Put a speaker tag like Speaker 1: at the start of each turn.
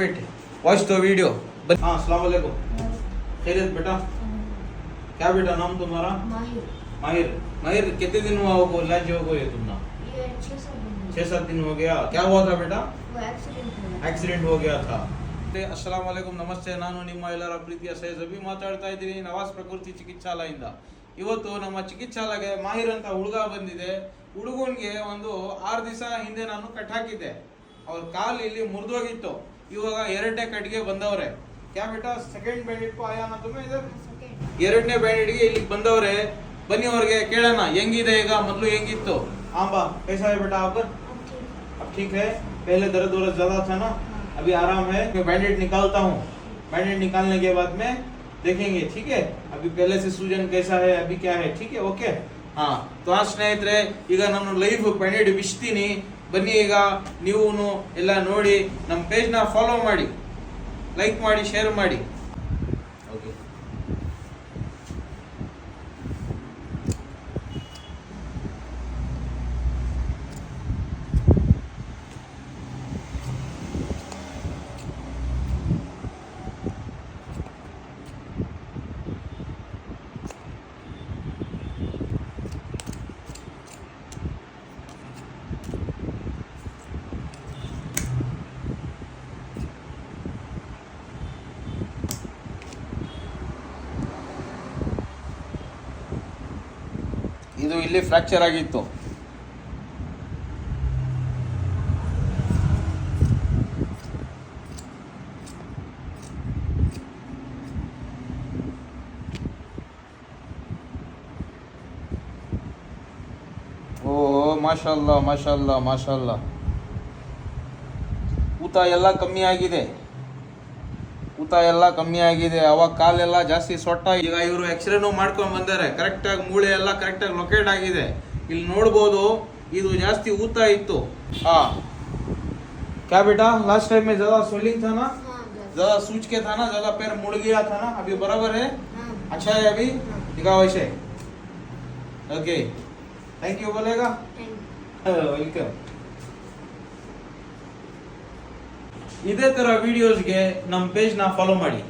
Speaker 1: बेटे वॉच दो वीडियो। हाँ अस्सलाम वालेकुम, खैरियत बेटा? क्या बेटा नाम तुम्हारा?
Speaker 2: माहिर।
Speaker 1: माहिर। माहिर कितने दिन हुआ हो लंच हो गए तुमने?
Speaker 2: ये 6-7
Speaker 1: दिन हो गया। क्या हुआ था बेटा?
Speaker 2: वो
Speaker 1: ಆಕ್ಸಿಡೆಂಟ್ हो गया था। अस्सलाम वालेकुम, ನಮಸ್ತೆ. ನಾನು ನಿಮ್ಮ ಎಲ್ಲರ ಪ್ರೀತಿಯ ಸೈಜಬಿ ಮಾತಾಡ್ತಾ ಇದ್ದೀನಿ ನವಾಸ್ ಪ್ರಕೃತಿ ಚಿಕಿತ್ಸಾಲಯದಿಂದ. ಇವತ್ತು ನಮ್ಮ ಚಿಕಿತ್ಸಾಲಯಕ್ಕೆ ಮಾಹಿರ್ ಅಂತ ಹುಡುಗ ಬಂದಿದೆ. ಹುಡುಗನಿಗೆ ಒಂದು 6 ದಿವಸ ಹಿಂದೆ ನಾನು ಕಟ್ ಹಾಕಿದ್ದೆ. ಅವ್ರ ಕಾಲು ಇಲ್ಲಿ ಮುರಿದೋಗಿತ್ತು. ಇವಾಗ ಎರಡನೇ ಕಟ್ಗೆ ಬಂದವ್ರೆ. ಕ್ಯಾ ಬೇಟಾ ಸೆಕೆಂಡ್ ಬ್ಯಾಂಡೇಡ್ ಕೋ ಆಯಾ ನಾ ತುಮೆ ಇದರ್? ಎರಡನೇ ಬ್ಯಾಂಡೇಡ್ಗೆ ಇಲ್ಲಿಗೆ ಬಂದವ್ರೆ. ಬನ್ನಿ ಅವ್ರಿಗೆ ಕೇಳೋಣ ಹೆಂಗಿದೆ ಈಗ, ಮೊದಲು ಹೆಂಗಿತ್ತು. ಆಂಬಾ कैसा है बेटा आपका? अब ठीक है? पहले दर्द वर्द ज्यादा था ना, अभी आराम है. मैं बैंडेड निकालता हूँ. बैंडेड निकालने के बाद में देखेंगे, ठीक है? अभी पहले से सूजन कैसा है, अभी क्या है, ठीक है? ओके. हाँ तो ಆ ಸ್ನೇಹಿತರೆ, ಈಗ ನಾನು ಲೈವ್ ಬ್ಯಾಂಡೇಡ್ ಬಿಚ್ತೀನಿ. ಬನ್ನಿ ಈಗ ನೀವು ಎಲ್ಲ ನೋಡಿ ನಮ್ಮ ಪೇಜ್ನ ಫಾಲೋ ಮಾಡಿ, ಲೈಕ್ ಮಾಡಿ, ಶೇರ್ ಮಾಡಿ. ಓಕೆ. ಇದು ಇಲ್ಲಿ ಫ್ರಾಕ್ಚರ್ ಆಗಿತ್ತು. ಓ ಮಾಶಾಲ್ಲಾ ಮಾಶಾಲ್ಲಾ ಮಾಶಾಲ್ಲಾ, ಊತ ಎಲ್ಲ ಕಮ್ಮಿ ಆಗಿದೆ. ಕಮ್ಮಿ ಆಗಿದೆ. ಅವಾಗ ಕಾಲೆಲ್ಲ ಜಾಸ್ತಿ ಸೊಟ್ಟ. ಈಗ ಇವರು ಎಕ್ಸ್ರೇನು ಮಾಡ್ಕೊಂಡ್ ಬಂದಾರೆ. ಕರೆಕ್ಟಾಗಿ ಮೂಳೆ ಎಲ್ಲ ಕರೆಕ್ಟಾಗಿ ಲೊಕೇಟ್ ಆಗಿದೆ. ಇಲ್ಲಿ ನೋಡ್ಬೋದು, ಇದು ಜಾಸ್ತಿ ಊತ ಇತ್ತು. क्या बेटा लास्ट टाइम में ज्यादा स्वेलिंग था ना, ज्यादा सूज के था ना, ज्यादा पैर मुड़ गया था ना, अभी बराबर है? अच्छा है अभी? दिखाओ ऐसे. ओके थैंक यू बोलेगा. ವೆಲ್ಕಮ್. ಇದೇ ತರ ವಿಡಿಯೋಸ್ಗೆ ನಮ್ಮ ಪೇಜ್ನ ಫಾಲೋ ಮಾಡಿ.